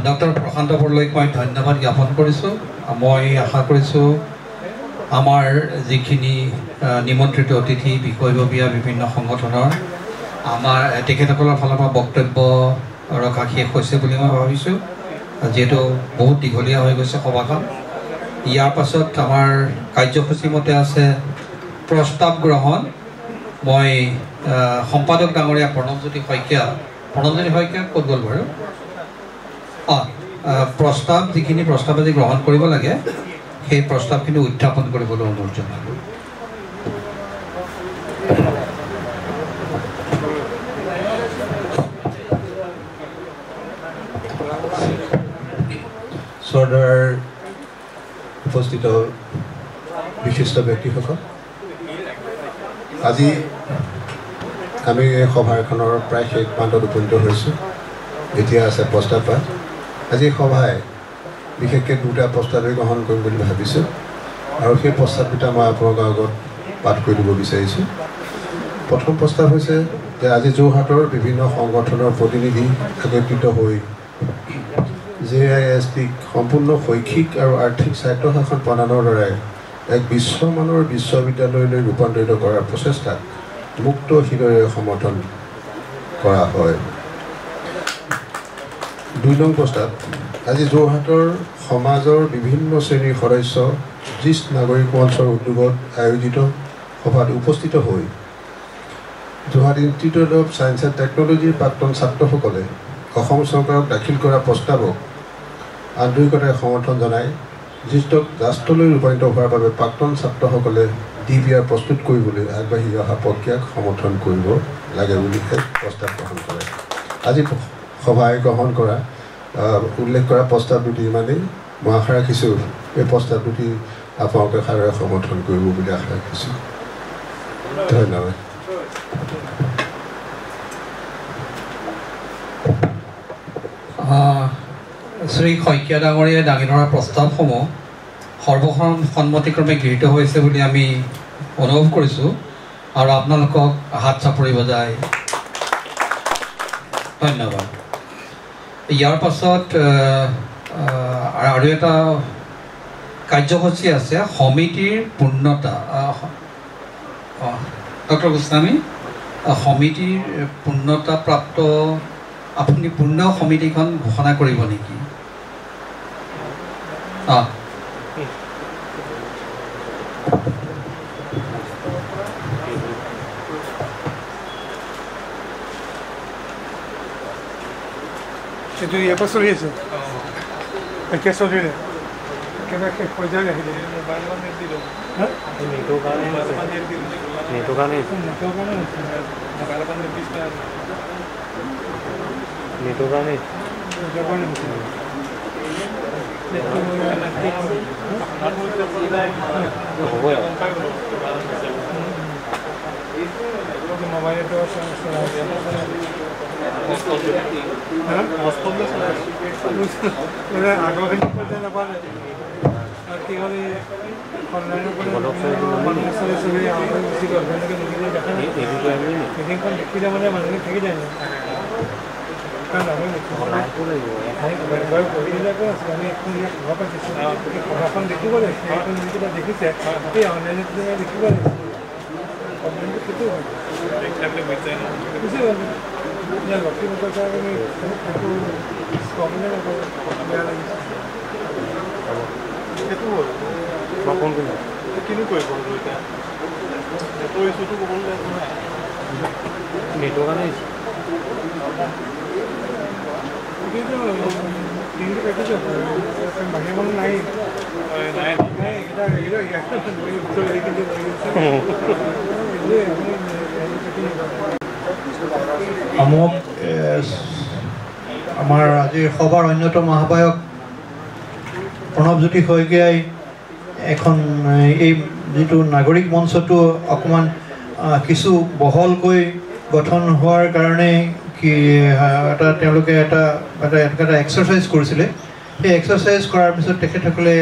Doctor প্ৰশান্ত বৰদলৈক মই ধন্যবাদ জ্ঞাপন কৰিছোঁ। মই আশা কৰিছোঁ আমাৰ যিখিনি নিমন্ত্ৰিত অতিথি বিষয়ববীয়া বিভিন্ন সংগঠনৰ আমাৰ তেখেতসকলৰ ফালৰ পৰা বক্তব্য ৰখা শেষ হৈছে বুলি মই ভাবিছোঁ, যিহেতু বহুত দীঘলীয়া হৈ গৈছে সভাখন। ইয়াৰ পাছত আমাৰ কাৰ্যসূচী মতে আছে প্ৰস্তাৱ গ্ৰহণ। মই সম্পাদক ডাঙৰীয়া প্ৰণৱজ্যোতি শইকীয়া ক'ত গ'ল বাৰু? প্ৰস্তাৱ যিখিনি প্ৰস্তাৱ আজি গ্ৰহণ কৰিব লাগে সেই প্ৰস্তাৱখিনি উত্থাপন কৰিবলৈ অনুৰোধ জনালোঁ। শ্ৰদ্ধাৰ উপস্থিত বিশিষ্ট ব্যক্তিসকল, আজি আমি এই সভাখনৰ প্ৰায় শেষ প্ৰান্তত উপনীত হৈছোঁ। এতিয়া আছে প্ৰস্তাৱ পাঠ। আজি সভাই বিশেষকৈ দুটা প্ৰস্তাৱেই গ্ৰহণ কৰিম বুলি ভাবিছোঁ আৰু সেই প্ৰস্তাৱ দুটা মই আপোনালোকৰ আগত পাঠ কৰি দিব বিচাৰিছোঁ। প্ৰথম প্ৰস্তাৱ হৈছে যে আজি যোৰহাটৰ বিভিন্ন সংগঠনৰ প্ৰতিনিধি একত্ৰিত হৈ JISTক সম্পূৰ্ণ শৈক্ষিক আৰু আৰ্থিক স্বায়ত্তশাসন প্ৰদানৰ দ্বাৰাই এক বিশ্বমানৰ বিশ্ববিদ্যালয়লৈ ৰূপান্তৰিত কৰাৰ প্ৰচেষ্টাক মুক্ত হৃদয়েৰে সমৰ্থন কৰা হয়। ২ নং প্ৰস্তাৱ, আজি যোৰহাটৰ সমাজৰ বিভিন্ন শ্ৰেণীৰ সদস্য জ্যেষ্ঠ নাগৰিক মঞ্চৰ উদ্যোগত আয়োজিত সভাত উপস্থিত হৈ Jorhat institute of science and টেকন'লজিৰ প্ৰাক্তন ছাত্ৰসকলে অসম চৰকাৰক দাখিল কৰা প্ৰস্তাৱক আন্তৰিকতাৰে সমৰ্থন জনাই জ্যেষ্ঠক ৰাষ্ট্ৰলৈ ৰূপান্তৰিত হোৱাৰ বাবে প্ৰাক্তন ছাত্ৰসকলে DPR প্ৰস্তুত কৰিবলৈ আগবাঢ়ি অহা প্ৰক্ৰিয়াক সমৰ্থন কৰিব লাগে বুলি প্ৰস্তাৱ গ্ৰহণ কৰে। আজি সভাই গ্ৰহণ কৰা উল্লেখ কৰা প্ৰস্তাৱ দুটি ইমানেই। মই আশা ৰাখিছোঁ এই প্ৰস্তাৱ দুটি আপোনালোকে সাদৰে সমৰ্থন কৰিব বুলি আশা ৰাখিছোঁ। ধন্যবাদ। শ্ৰী শইকীয়া ডাঙৰীয়াই দাঙি ধৰা প্ৰস্তাৱসমূহ সন্মতিক্ৰমে গৃহীত হৈছে বুলি আমি অনুভৱ কৰিছোঁ আৰু আপোনালোকক হাত চাপৰি বজাই ধন্যবাদ। ইয়াৰ পাছত আৰু এটা কাৰ্যসূচী আছে সমিতিৰ পূৰ্ণতা। ডক্টৰ গোস্বামী, সমিতিৰ পূৰ্ণতা প্ৰাপ্ত আপুনি পূৰ্ণ সমিতিখন ঘোষণা কৰিব নেকি? এইটো ইয়াৰ পৰা চলি আছে এতিয়া চলিলে একেবাৰে শেষ পৰ্যায়ত আহিলে। আগৰখিনি পৰ্যায় নাপালে আৰু কি হ'ল অনলাইনৰ গুচি গ'ল। তেনেকৈ নিদিলে দেখা নাই। মিটিংখন দেখিলে মানে মানুহখিনি থাকি যায় কাৰণ আমি কৰি দিলেতো আছে। আমি এখন ইয়াত সভা পাতিছোঁ, সেই সভাখন দেখিব লাগিছে। সেইখন যিকেইটা দেখিছে সেই অনলাইনত দেখিব লাগিছে। অনলাইনটো সেইটো হয় গুচি গ'ল। ইয়াৰ লক্ষীমতৰ কাৰণে একো প্ৰব্লেম নকৰোঁ, বেয়া লাগিছে। সেইটো হ'ল কিনো কৰিব এতিয়া নেটৰ ইছ্যুটো ক'বলৈ নেটৰ কাৰণে দিনটো কাটিছে বাহিৰ মানুহ নাই আমাৰ আজিৰ সভাৰ অন্যতম আহ্বায়ক প্ৰণৱজ্যোতি শইকীয়াই এখন এই যিটো নাগৰিক মঞ্চটো অকণমান কিছু বহলকৈ গঠন হোৱাৰ কাৰণে কি তেওঁলোকে এটা এক্সাৰচাইজ কৰিছিলে। সেই এক্সাৰচাইজ কৰাৰ পিছত তেখেতসকলে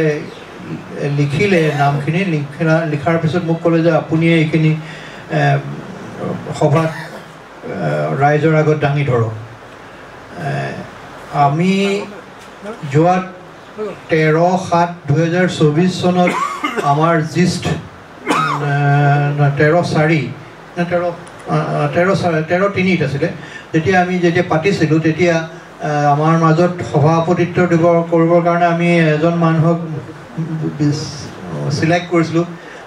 লিখিলে নামখিনি। লিখাৰ পিছত মোক ক'লে যে আপুনিয়ে এইখিনি সভাত ৰাইজৰ আগত দাঙি ধৰক। আমি যোৱা 13/7/2024 চনত আমাৰ জিষ্ট 13/3 আছিলে যেতিয়া আমি পাতিছিলোঁ তেতিয়া আমাৰ মাজত সভাপতিত্ব কৰিবৰ কাৰণে আমি এজন মানুহক চিলেক্ট কৰিছিলোঁ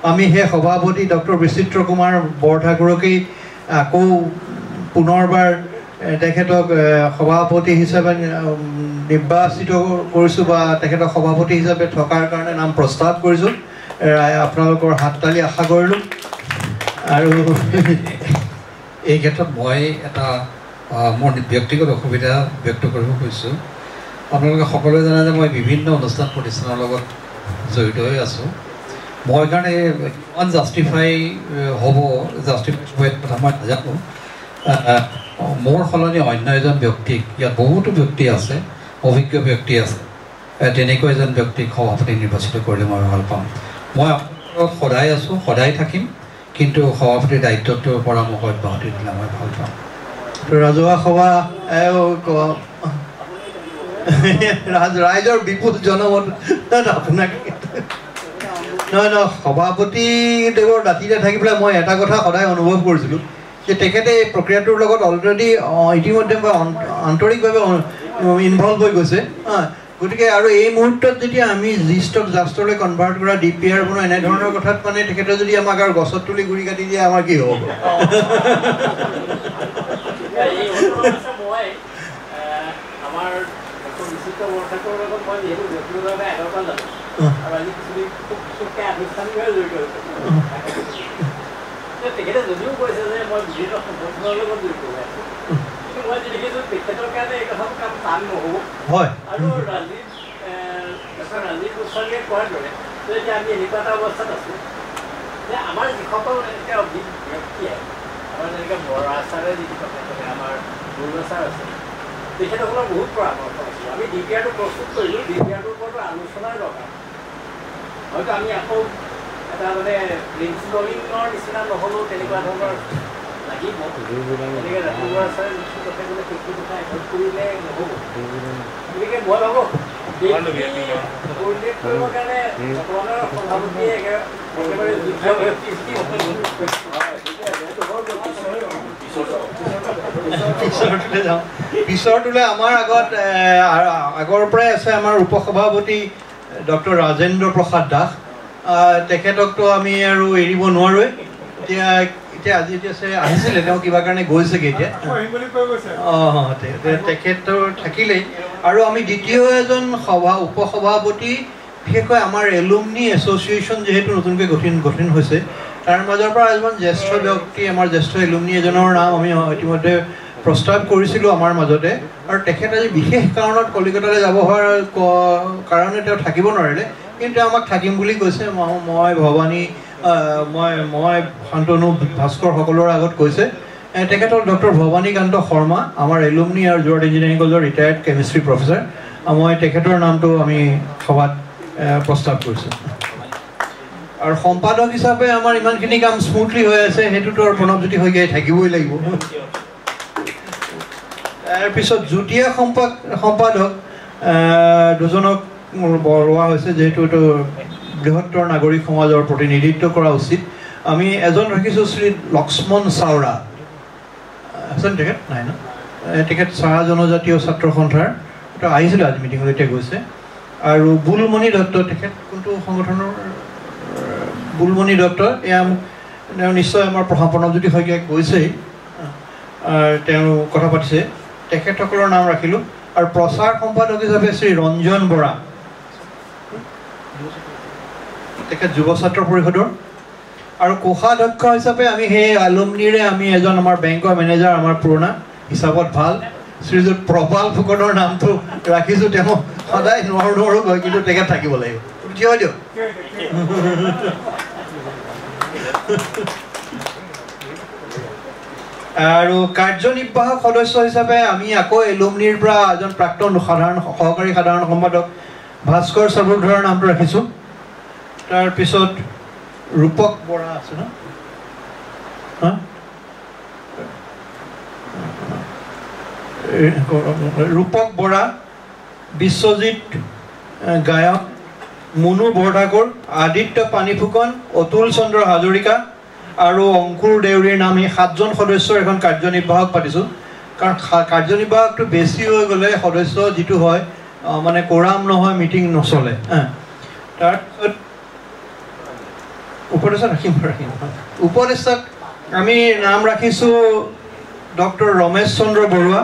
আমি সেই সভাপতি ডক্টৰ বিচিত্ৰ কুমাৰ বৰঠাকুৰকেই আকৌ পুনৰবাৰ তেখেতক সভাপতি হিচাপে নিৰ্বাচিত কৰিছোঁ বা তেখেতক সভাপতি হিচাপে থকাৰ কাৰণে নাম প্ৰস্তাৱ কৰিছোঁ আপোনালোকৰ হাততালি আশা কৰিলোঁ আৰু এই ক্ষেত্ৰত মই এটা মোৰ ব্যক্তিগত অসুবিধা ব্যক্ত কৰিব খুজিছোঁ আপোনালোকে সকলোৱে জানে যে মই বিভিন্ন অনুষ্ঠান প্ৰতিষ্ঠানৰ লগত জড়িত হৈ আছোঁ মই কাৰণে কিমান জাষ্টিফাই হ'ব জাষ্টিফাই কথা মই নাজানো মোৰ সলনি অন্য এজন ব্যক্তিক ইয়াত বহুতো ব্যক্তি আছে অভিজ্ঞ ব্যক্তি আছে তেনেকৈ এজন ব্যক্তিক সভাপতি নিৰ্বাচিত কৰিলে মই ভাল পাম মই আপোনালোকৰ সদায় আছোঁ সদায় থাকিম কিন্তু সভাপতিৰ দায়িত্বটোৰ পৰা মোক অব্যাহতি দিলে মই ভাল পাম ৰাজহুৱা সভা ৰাইজৰ বিপুল জনমত আপোনাক নহয় সভাপতিদেৱৰ দাঁতিতে থাকি পেলাই মই এটা কথা সদায় অনুভৱ কৰিছিলোঁ যে তেখেতে এই প্ৰক্ৰিয়াটোৰ লগত অলৰেডি ইতিমধ্যে আন্তৰিকভাৱে ইনভলভ হৈ গৈছে গতিকে আৰু এই মুহূৰ্তত যেতিয়া আমি জিষ্টক জাষ্টলৈ কনভাৰ্ট কৰা DPR বনোৱা এনেধৰণৰ কথাত মানে তেখেতে যদি আমাক আৰু গছত তুলি গুৰি কাটি দিয়ে আমাৰ কি হ'ব তেখেতে যদিও কৈছে যে মই বিভিন্ন সংগঠনৰ লগত জড়িত হৈ আছোঁ কিন্তু মই যি দেখিছোঁ তেখেতৰ কাৰণে এই কথাবোৰ কাম টান নহ'ব হয় আৰু ৰাজীৱ গোস্বামীয়ে কোৱাৰ দৰে এতিয়া আমি এনেকুৱা এটা অৱস্থাত আছোঁ যে আমাৰ যিসকল এনেকৈ ব্যক্তিয়ে আমাৰ যেনেকৈ বৰা ছাৰে যিটো কথা ক'লে আমাৰ দুৰ্গা ছাৰ আছে তেখেতসকলৰ বহুত পৰামৰ্শ আছিল আমি DPRটো প্ৰস্তুত কৰিলোঁ DPRটোৰ ওপৰতো আলোচনাৰ দৰকাৰ হয়তো আমি আকৌ এটা মানে প্ৰিন্সিপলিঙৰ নিচিনা নহ'লেও তেনেকুৱা ধৰণৰ লাগিব তেনেকৈ ৰাতিপুৱা ছাৰে যিটো কথা ক'লে সেইটো কথা এভইড কৰিলে নহ'ব গতিকে মই ভাবোঁ উল্লেখ কৰিবৰ কাৰণে বৰ্তমানৰ সভাপতিয়ে একেবাৰে যুদ্ধ পিছৰটোলৈ আমাৰ আগৰ পৰাই আছে আমাৰ উপসভাপতি ডক্টৰ ৰাজেন্দ্ৰ প্ৰসাদ দাস তেখেতকতো আমি আৰু এৰিব নোৱাৰোৱে এতিয়া আজি আহিছিলে তেওঁ কিবা কাৰণে গৈছেগৈ এতিয়া তেখেতৰ থাকিলেই আৰু আমি দ্বিতীয় এজন উপসভাপতি বিশেষকৈ আমাৰ এলুমনি এছ'চিয়েশ্যন যিহেতু নতুনকৈ গঠন হৈছে তাৰ মাজৰ পৰা এজন জ্যেষ্ঠ ব্যক্তি আমাৰ জ্যেষ্ঠ এলুমনি এজনৰ নাম আমি ইতিমধ্যে প্ৰস্তাৱ কৰিছিলোঁ আমাৰ মাজতে আৰু তেখেত আজি বিশেষ কাৰণত কলিকতালৈ যাব হোৱাৰ কাৰণে তেওঁ থাকিব নোৱাৰিলে কিন্তু আমাক থাকিম বুলি কৈছে মই ভৱানী মই শান্তনু ভাস্কৰ সকলৰ আগত কৈছে তেখেতক ডক্টৰ ভৱানীকান্ত শৰ্মা আমাৰ এলুমনি আৰু যোৰহাট ইঞ্জিনিয়াৰিং কলেজৰ ৰিটায়াৰ্ড কেমিষ্ট্ৰি প্ৰফেচাৰ মই তেখেতৰ নামটো আমি সভাত প্ৰস্তাৱ কৰিছোঁ আৰু সম্পাদক হিচাপে আমাৰ ইমানখিনি কাম স্মুথলি হৈ আছে সেইটোতো আৰু প্ৰণৱজ্যোতি শইকীয়াই থাকিবই লাগিব তাৰপিছত যুটীয়া সম্পাদক দুজনক লোৱা হৈছে যিহেতু এইটো বৃহত্তৰ নাগৰিক সমাজৰ প্ৰতিনিধিত্ব কৰা উচিত আমি এজন ৰাখিছোঁ শ্ৰী লক্ষ্মণ চাওৰা আছেনে তেখেত নাই ন তেখেত চাহ জনজাতীয় ছাত্ৰ সন্থাৰ এটা আহিছিলে আজি মিটিঙত এতিয়া গৈছে আৰু বুলমণি দত্ত তেখেত কোনটো সংগঠনৰ বুলমণি দত্ত এয়া তেওঁ নিশ্চয় আমাৰ প্ৰণৱজ্যোতি শইকীয়াই কৈছেই তেওঁ কথা পাতিছে তেখেতসকলৰ নাম ৰাখিলোঁ আৰু প্ৰচাৰ সম্পাদক হিচাপে শ্ৰী ৰঞ্জন বৰা তেখেত যুৱ ছাত্ৰ পৰিষদৰ আৰু কোষাধ্যক্ষ হিচাপে আমি সেই এলুমনিৰে আমি এজন আমাৰ বেংকৰ মেনেজাৰ আমাৰ পুৰণা হিচাপত ভাল শ্ৰীযুত প্ৰবাল ফুকনৰ নামটো ৰাখিছোঁ তেওঁ সদায় নোৱাৰো কয় কিন্তু তেখেত থাকিব লাগিব থিয় দিয়ক আৰু কাৰ্যনিৰ্বাহক সদস্য হিচাপে আমি আকৌ এলুমনিৰ পৰা এজন প্ৰাক্তন সহকাৰী সাধাৰণ সম্পাদক ভাস্কৰ চাবুৰধৰাৰ নামটো ৰাখিছোঁ তাৰপিছত ৰূপক বৰা আছে ন ৰূপক বৰা, বিশ্বজিৎ গায়ক, মুনু বৰঠাকুৰ, আদিত্য পানীফুকন, অতুল চন্দ্ৰ হাজৰিকা আৰু অংকুৰ দেউৰীৰ নাম এই 7জন সদস্যৰ এখন কাৰ্যনিৰ্বাহক পাতিছোঁ। কাৰণ কাৰ্যনিৰ্বাহকটো বেছি হৈ গ'লে সদস্য যিটো হয় মানে কোৰাম নহয়, মিটিং নচলে। তাৰপিছত উপদেষ্টা ৰাখিম। উপদেষ্টাত আমি নাম ৰাখিছোঁ doctor Ramesh Chandra Barua,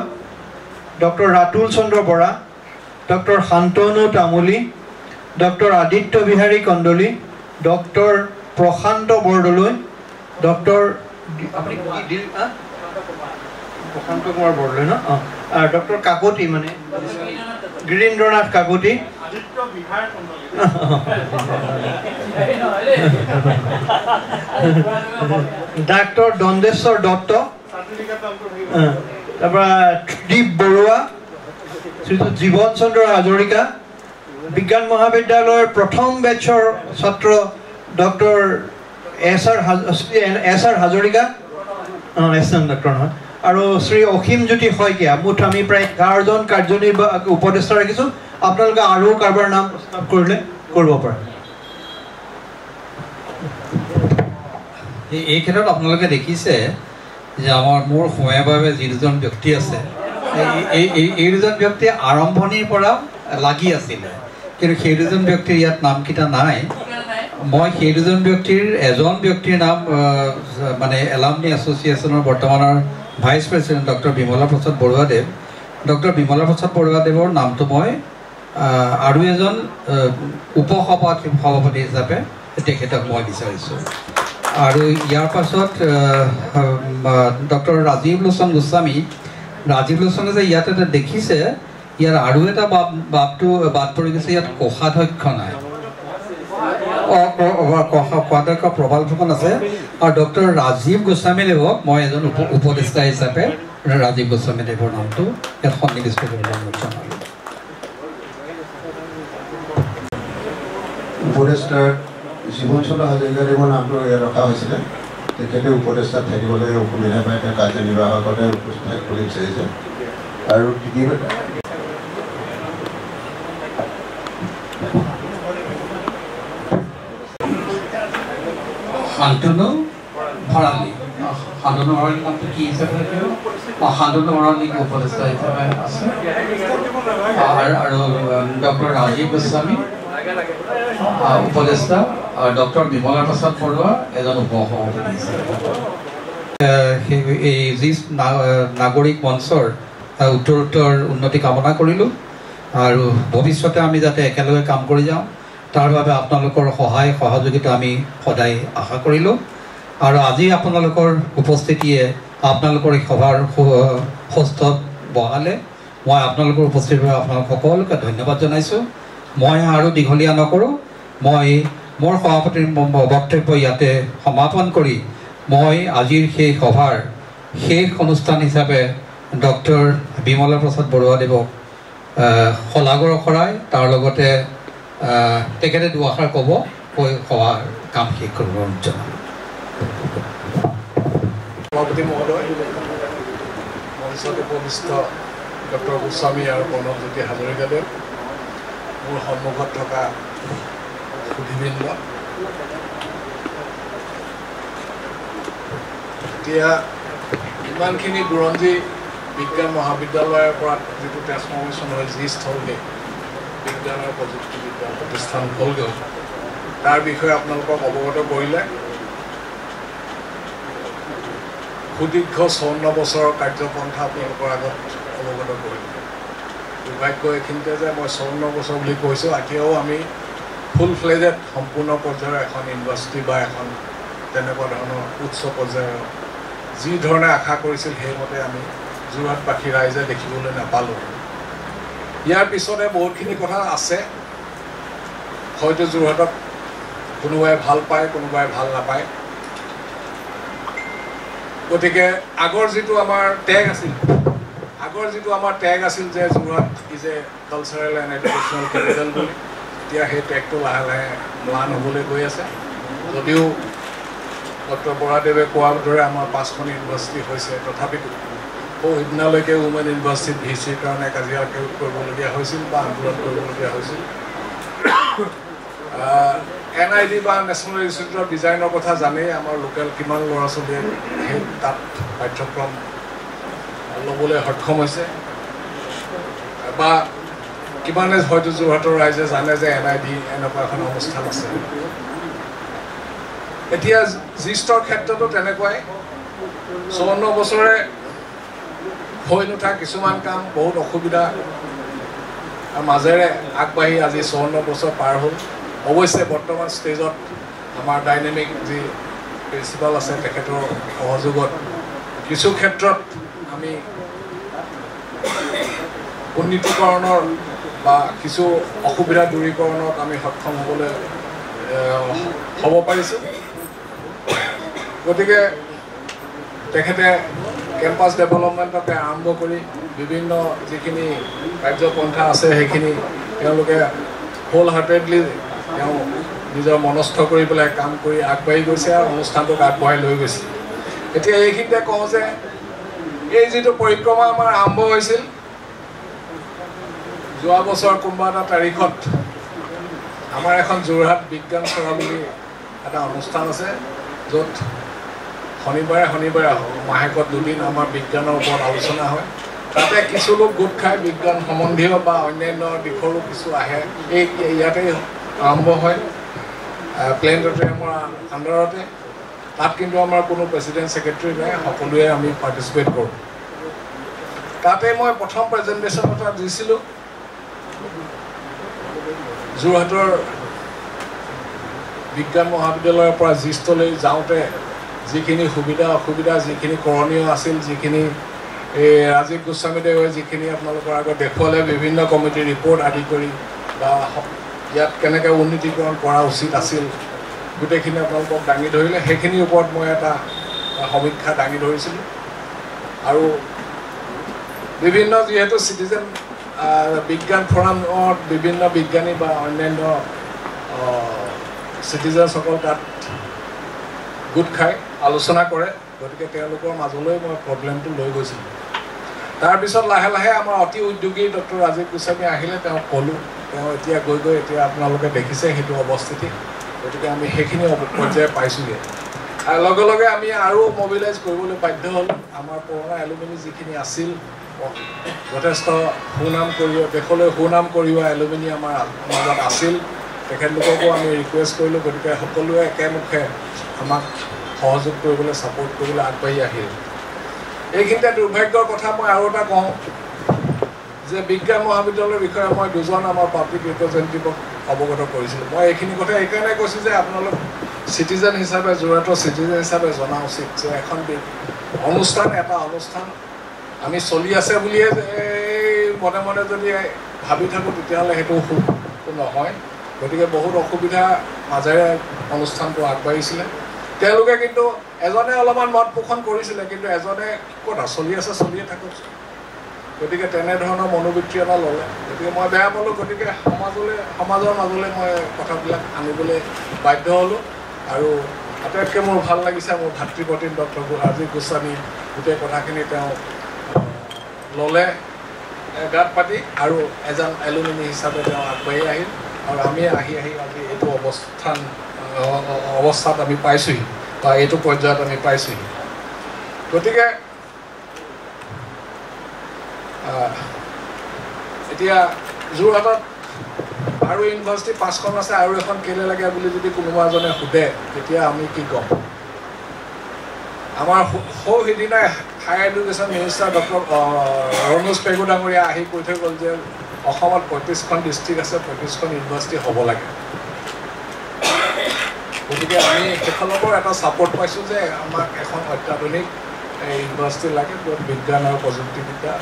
doctor Ratul Chandra Bora, doctor Santanu Tamuli, doctor Aditya Bihari Kandali, doctor Prasanta Bordoloi, doctor Prasanta Kumar Bordoloi doctor Kakati মানে গিৰীন্দ্ৰনাথ কাকতি, ডাক্তৰ দণ্ডেশ্বৰ দত্ত, তাৰপৰা ত্ৰিদীপ বৰুৱা, শ্ৰীযুত জীৱন চন্দ্ৰ হাজৰিকা, বিজ্ঞান মহাবিদ্যালয়ৰ প্ৰথম বেটছৰ ছাত্ৰ doctor S R Hazarika, doctor নহয়, আৰু শ্ৰী অসীম জ্যোতি শইকীয়া। মুঠ আমি প্ৰায় 11জন কাৰ্যনিৰ্বাহক উপদেষ্টা ৰাখিছোঁ। আপোনালোকে আৰু কাৰোবাৰ নাম প্ৰস্তাৱ কৰিলে কৰিব পাৰে। এই ক্ষেত্ৰত আপোনালোকে দেখিছে যে মোৰ সময়ভাৱে যি দুজন ব্যক্তি আছে, এই দুজন ব্যক্তি আৰম্ভণিৰ পৰা লাগি আছিলে, কিন্তু সেই দুজন ব্যক্তিৰ ইয়াত নামকেইটা নাই। মই সেই দুজন ব্যক্তিৰ এজন ব্যক্তিৰ নাম মানে এলামনি এছ'চিয়েশ্যনৰ বৰ্তমানৰ ভাইচ প্ৰেচিডেণ্ট ডক্টৰ বিমলা প্ৰসাদ বৰুৱাদেৱ, ডক্টৰ বিমলা প্ৰসাদ বৰুৱাদেৱৰ নামটো মই আৰু এজন সভাপতি হিচাপে তেখেতক মই বিচাৰিছোঁ। আৰু ইয়াৰ পাছত ডক্টৰ ৰাজীৱ লোচন গোস্বামী। ৰাজীৱ লোচনে যে ইয়াত এটা দেখিছে, ইয়াৰ আৰু এটা বাদ পৰি গৈছে, ইয়াত কোষাধ্যক্ষ নাই, কোষাধ্যক্ষ প্ৰবাল ফুকন আছে। আৰু ডক্টৰ ৰাজীৱ গোস্বামীদেৱক মই এজন উপদেষ্টা হিচাপে ৰাজীৱ গোস্বামীদেৱৰ নামটো ইয়াত সন্নিৱিষ্ট কৰিবলৈ অনুৰোধ জনালোঁ। উপদেষ্টাৰ জীৱন চন্দ্ৰ হাজৰিকাদেৱৰ নামটো ইয়াত ৰখা হৈছিলে। তেখেতে উপদেষ্টাত থাকিবলৈ অসুবিধা পাই তেওঁ কাৰ্যনিৰ্বাহকতে উপস্থিত থাকিবলৈ বিচাৰিছে। আৰু শান্তনু ভৰালী, শান্তনু ভৰালীৰ নামটো কি হিচাপে ৰাখিব? শান্তনু ভৰালী উপদেষ্টা হিচাপে আছে। আৰু ডক্টৰ ৰাজীৱ গোস্বামী উপদেষ্টা, ডক্টৰ বিমলা প্ৰসাদ বৰুৱা এজন উপসভাপতি হিচাপে। এই যি নাগৰিক মঞ্চৰ উত্তৰোত্তৰ উন্নতি কামনা কৰিলোঁ, আৰু ভৱিষ্যতে আমি যাতে একেলগে কাম কৰি যাওঁ তাৰ বাবে আপোনালোকৰ সহায় সহযোগিতা আমি সদায় আশা কৰিলোঁ। আৰু আজি আপোনালোকৰ উপস্থিতিয়ে আপোনালোকৰ এই সভাৰ সুস্থত বহালে মই আপোনালোকৰ উপস্থিতিৰ বাবে আপোনালোক সকলোকে ধন্যবাদ জনাইছোঁ। মই আৰু দীঘলীয়া নকৰোঁ, মই মোৰ সভাপতিৰ বক্তব্য ইয়াতে সমাপন কৰি মই আজিৰ সেই সভাৰ শেষ অনুষ্ঠান হিচাপে ডক্টৰ বিমলা প্ৰসাদ বৰুৱাদেৱক শলাগৰ শৰাই, তাৰ লগতে তেখেতে দুআষাৰ ক'ব, কৈ সভাৰ কাম শেষ কৰিব জনালোঁ। সভাপতি মহোদয়, মঞ্চত উপবিষ্ট ডক্টৰ গোস্বামী আৰু প্ৰণৱজ্যোতি হাজৰিকাদেৱ, মোৰ সন্মুখত থকা সুধীবৃন্দ, এতিয়া ইমানখিনি বুৰঞ্জী বিজ্ঞান মহাবিদ্যালয়ৰ পৰা যিটো ট্ৰেন্সফৰ্মেশ্যন হয়, যি স্থললৈ বিজ্ঞান আৰু প্ৰযুক্তিবিদ্যা প্ৰতিষ্ঠান হ'লগৈ, তাৰ বিষয়ে আপোনালোকক অৱগত কৰিলে। সুদীৰ্ঘ 54 বছৰৰ কাৰ্যপন্থা আপোনালোকৰ আগত অৱগত কৰিলোঁ। দুৰ্ভাগ্য এইখিনিতে যে মই 54 বছৰ বুলি কৈছোঁ, এতিয়াও আমি ফুল ফ্লেজেড সম্পূৰ্ণ পৰ্যায়ৰ এখন ইউনিভাৰ্চিটি বা এখন তেনেকুৱা ধৰণৰ উচ্চ পৰ্যায়ৰ যি ধৰণে আশা কৰিছিল সেইমতে আমি যোৰহাটবাসী ৰাইজে দেখিবলৈ নাপালোঁ। ইয়াৰ পিছতে বহুতখিনি কথা আছে, হয়তো যোৰহাটক কোনোবাই ভাল পায়, কোনোবাই ভাল নাপায়। গতিকে আগৰ যিটো আমাৰ টেগ আছিল যে Jorhat is a cultural and educational capital বুলি, এতিয়া সেই টেগটো লাহে লাহে ম্লান হ'বলৈ গৈ আছে। যদিও ডক্টৰ বৰাদেৱে কোৱাৰ দৰে আমাৰ 5খন ইউনিভাৰ্চিটি হৈছে, তথাপিতো বহুদিনলৈকে উমেন ইউনিভাৰ্চিটিত ভিচিৰ কাৰণে কাজিয়া কৰিবলগীয়া হৈছিল বা আন্দোলন কৰিবলগীয়া হৈছিল NID বা নেশ্যনেল ইনষ্টিটিউট অফ ডিজাইনৰ কথা জানেই আমাৰ লোকেল কিমান ল'ৰা ছোৱালীয়ে সেই তাত পাঠ্যক্ৰম ল'বলৈ সক্ষম হৈছে বা কিমানে হয়তো যোৰহাটৰ ৰাইজে জানে যে NID এনেকুৱা এখন অনুষ্ঠান আছে এতিয়া জিষ্টৰ ক্ষেত্ৰতো তেনেকুৱাই 54 বছৰে হৈ নুঠা কিছুমান কাম বহুত অসুবিধা মাজেৰে আগবাঢ়ি আজি 54 বছৰ পাৰ হ'ল অৱশ্যে বৰ্তমান ষ্টেজত আমাৰ ডাইনামিক যি প্ৰিন্সিপাল আছে তেখেতৰ সহযোগত কিছু ক্ষেত্ৰত আমি উন্নীতকৰণৰ বা কিছু অসুবিধা দূৰীকৰণত আমি সক্ষম হ'বলৈ হ'ব পাৰিছোঁ গতিকে তেখেতে কেম্পাছ ডেভেলপমেণ্টকে আৰম্ভ কৰি বিভিন্ন যিখিনি কাৰ্যপন্থা আছে সেইখিনি তেওঁলোকে হোল হাৰ্টেডলি তেওঁ নিজৰ মনস্থ কৰি পেলাই কাম কৰি আগবাঢ়ি গৈছে আৰু অনুষ্ঠানটোক আগবঢ়াই লৈ গৈছে এতিয়া এইখিনিতে কওঁ যে এই যিটো পৰিক্ৰমা আমাৰ আৰম্ভ হৈছিল যোৱা বছৰ কোনোবা এটা তাৰিখত আমাৰ এখন যোৰহাট বিজ্ঞান চৰা বুলি এটা অনুষ্ঠান আছে য'ত শনিবাৰে মাহেকত 2 দিন আমাৰ বিজ্ঞানৰ ওপৰত আলোচনা হয় তাতে কিছু লোক গোট খাই বিজ্ঞান সম্বন্ধীয় বা অন্যান্য দিশৰো কিছু আহে এই ইয়াতে আৰম্ভ হয় প্লেনেটৰিয়ামৰ আণ্ডাৰতে তাত কিন্তু আমাৰ কোনো প্ৰেচিডেণ্ট ছেক্ৰেটাৰী নাই সকলোৱে আমি পাৰ্টিচিপেট কৰোঁ তাতে মই প্ৰথম প্ৰেজেণ্টেশ্যন এটা দিছিলোঁ যোৰহাটৰ বিজ্ঞান মহাবিদ্যালয়ৰ পৰা জিষ্টলৈ যাওঁতে যিখিনি সুবিধা অসুবিধা যিখিনি কৰণীয় আছিল যিখিনি ৰাজীৱ গোস্বামীদেৱে যিখিনি আপোনালোকৰ আগত দেখুৱালে বিভিন্ন কমিটিৰ ৰিপৰ্ট আদি কৰি বা ইয়াত কেনেকৈ উন্নীতিকৰণ কৰা উচিত আছিল গোটেইখিনি আপোনালোকক দাঙি ধৰিলে সেইখিনিৰ ওপৰত মই এটা সমীক্ষা দাঙি ধৰিছিলোঁ আৰু বিভিন্ন যিহেতু চিটিজেন বিজ্ঞান ফৰামত বিভিন্ন বিজ্ঞানী বা অন্যান্য চিটিজেনসকল তাত গোট খাই আলোচনা কৰে গতিকে তেওঁলোকৰ মাজলৈ মই প্ৰব্লেমটো লৈ গৈছিলোঁ তাৰপিছত লাহে লাহে আমাৰ অতি উদ্যোগী ডক্টৰ ৰাজীৱ গোস্বামী আহিলে তেওঁক ক'লোঁ তেওঁ এতিয়া গৈ এতিয়া আপোনালোকে দেখিছে সেইটো অৱস্থিতি গতিকে আমি সেইখিনি পৰ্যায়ে পাইছোঁগৈ আৰু লগে লগে আমি আৰু মবিলাইজ কৰিবলৈ বাধ্য হ'লোঁ আমাৰ পুৰণা এলুমিনি যিখিনি আছিল যথেষ্ট সুনাম দেশলৈ সুনাম কঢ়িওৱা এলুমিনি আমাৰ মাজত আছিল তেখেতলোককো আমি ৰিকুৱেষ্ট কৰিলোঁ গতিকে সকলোৱে একেমুখে আমাক সহযোগ কৰিবলৈ ছাপোৰ্ট কৰিবলৈ আগবাঢ়ি আহিল এইখিনিতে দুৰ্ভাগ্যৰ কথা মই আৰু এটা কওঁ যে বিজ্ঞান মহাবিদ্যালয়ৰ বিষয়ে মই 2জন আমাৰ পাব্লিক ৰিপ্ৰেজেণ্টেটিভক অৱগত কৰিছিলোঁ মই এইখিনি কথা এইকাৰণে কৈছোঁ যে আপোনালোক চিটিজেন হিচাপে যোৰহাটৰ চিটিজেন হিচাপে জনা উচিত যে এখন এটা অনুষ্ঠান আমি চলি আছে বুলিয়ে মনে মনে যদি ভাবি থাকোঁ তেতিয়াহ'লে সেইটো নহয় গতিকে বহুত অসুবিধা মাজেৰে অনুষ্ঠানটো আগবাঢ়িছিলে তেওঁলোকে কিন্তু এজনে অলপমান মত পোষণ কৰিছিলে কিন্তু এজনে ক'ত চলিয়ে থাকক গতিকে তেনেধৰণৰ মনোবৃত্তি এটা ল'লে গতিকে মই বেয়া পালোঁ গতিকে সমাজৰ মাজলৈ মই কথাবিলাক আনিবলৈ বাধ্য হ'লোঁ আৰু আটাইতকৈ মোৰ ভাল লাগিছে মোৰ ভাতৃপ্ৰতিম ডক্টৰ ৰাজীৱ গোস্বামী গোটেই কথাখিনি তেওঁ ল'লে গাত পাতি আৰু এজন এলুমিনি হিচাপে তেওঁ আগবাঢ়ি আহিল আৰু আমি আহি আজি এইটো অৱস্থাত আমি পাইছোঁহি বা এইটো পৰ্যায়ত আমি পাইছোঁহি গতিকে এতিয়া যোৰহাটত আৰু ইউনিভাৰ্চিটি 5খন আছে আৰু এখন কেলৈ লাগে বুলি যদি কোনোবা এজনে সোধে তেতিয়া আমি কি ক'ম আমাৰ সিদিনাই higher education minister doctor Ranoj Pegu ডাঙৰীয়া আহি কৈ থৈ গ'ল যে অসমত 35খন ডিষ্ট্ৰিক্ট আছে 35খন ইউনিভাৰ্চিটি হ'ব লাগে গতিকে আমি সেইফালৰ পৰা এটা ছাপোৰ্ট পাইছোঁ যে আমাক এখন অত্যাধুনিক ইউনিভাৰ্চিটি লাগে য'ত বিজ্ঞান আৰু প্ৰযুক্তিবিদ্যা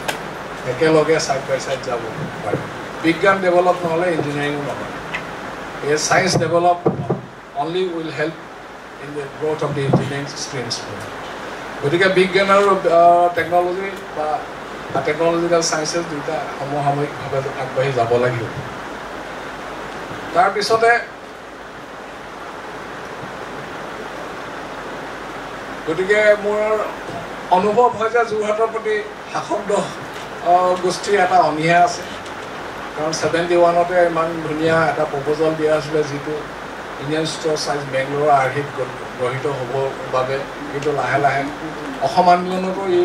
একেলগে ছাইড বাই ছাইড যাব পাৰে বিজ্ঞান ডেভেলপ নহ'লে ইঞ্জিনিয়াৰিঙো নহয় এই science develop only will help in the growth of the engineering streams গতিকে বিজ্ঞান আৰু টেকন'লজি বা টেকন'লজিকেল ছায়েন্সেছ দুয়োটা সমসাময়িকভাৱে আগবাঢ়ি যাব লাগিব তাৰপিছতে গতিকে মোৰ অনুভৱ হয় যে যোৰহাটৰ প্ৰতি শাসক গোষ্ঠীৰ এটা অনীহা আছে কাৰণ 71তে ইমান ধুনীয়া এটা প্ৰপ'জেল দিয়া আছিলে যিটো ইণ্ডিয়ান ষ্ট'ৰ চাইজ বেংগলোৰৰ আৰ্হিত গঠিত হ'বৰ বাবে কিন্তু লাহে লাহে অসম আন্দোলনতো ই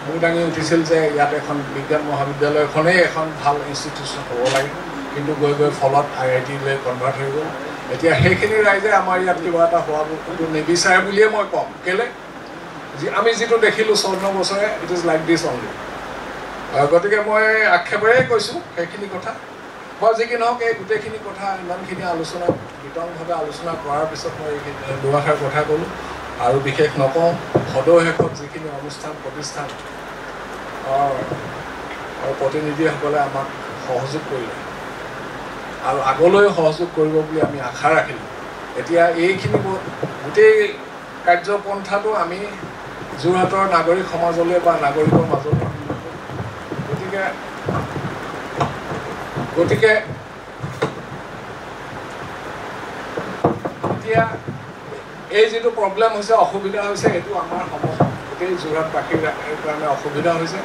মূৰ দাঙি উঠিছিল যে ইয়াত এখন বিজ্ঞান মহাবিদ্যালয়খনেই এখন ভাল ইনষ্টিটিউশ্যন হ'ব লাগে কিন্তু গৈ গৈ ফলত IIT-লৈ কনভাৰ্ট হৈ গ'ল এতিয়া সেইখিনি ৰাইজে আমাৰ ইয়াত কিবা এটা হোৱাটো নিবিচাৰে বুলিয়ে মই ক'ম কেলে আমি যিটো দেখিলোঁ 54 বছৰে it is like this only গতিকে মই আক্ষেপেৰে কৈছোঁ সেইখিনি কথা বা যি কি নহওক এই গোটেইখিনি কথা ইমানখিনি আলোচনা বিতংভাৱে আলোচনা কৰাৰ পিছত মই এইখিনি দুআষাৰ কথা ক'লোঁ আৰু বিশেষ নকওঁ সদৌ শেষত যিখিনি অনুষ্ঠান প্ৰতিষ্ঠান আৰু প্ৰতিনিধিসকলে আমাক সহযোগ কৰিলে আৰু আগলৈও সহযোগ কৰিব বুলি আমি আশা ৰাখিলোঁ এতিয়া এইখিনি গোটেই কাৰ্যপন্থাটো আমি যোৰহাটৰ নাগৰিক সমাজলৈ বা নাগৰিকৰ মাজলৈ গতিকে এতিয়া এই যিটো প্ৰব্লেম হৈছে অসুবিধা হৈছে এইটো আমাৰ গোটেই যোৰহাটবাসীৰ কাৰণে অসুবিধা হৈছে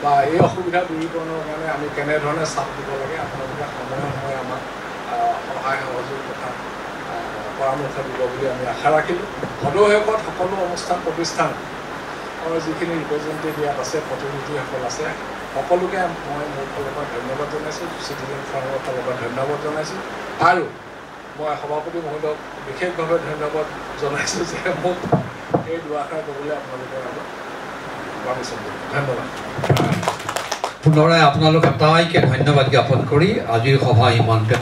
বা এই অসুবিধা দূৰীকৰণৰ কাৰণে আমি কেনেধৰণে চাপ দিব লাগে আপোনালোকে সময়ে সময়ে আমাক সহায় সহযোগ তথা পৰামৰ্শ দিব বুলি আমি আশা ৰাখিলোঁ সদৌ শেষত সকলো অনুষ্ঠান প্ৰতিষ্ঠান আৰু যিখিনি ৰিপ্ৰেজেণ্টেটিভ ইয়াত আছে প্ৰতিনিধিসকল আছে সকলোকে মই মোৰ ফালৰ পৰা ধন্যবাদ জনাইছোঁ চিটিজেন ফ'ৰামৰ ফালৰ পৰা ধন্যবাদ জনাইছোঁ আৰু মই সভাপতি মহোদয়ক বিশেষভাৱে ধন্যবাদ জনাইছোঁ যে মোক এই দুআষাৰ ক'বলৈ আপোনালোকৰ আগত পাৰ্মিশ্যন দিলে ধন্যবাদ পুনৰাই আপোনালোক আটাইকে ধন্যবাদ জ্ঞাপন কৰি আজিৰ সভা ইমানতে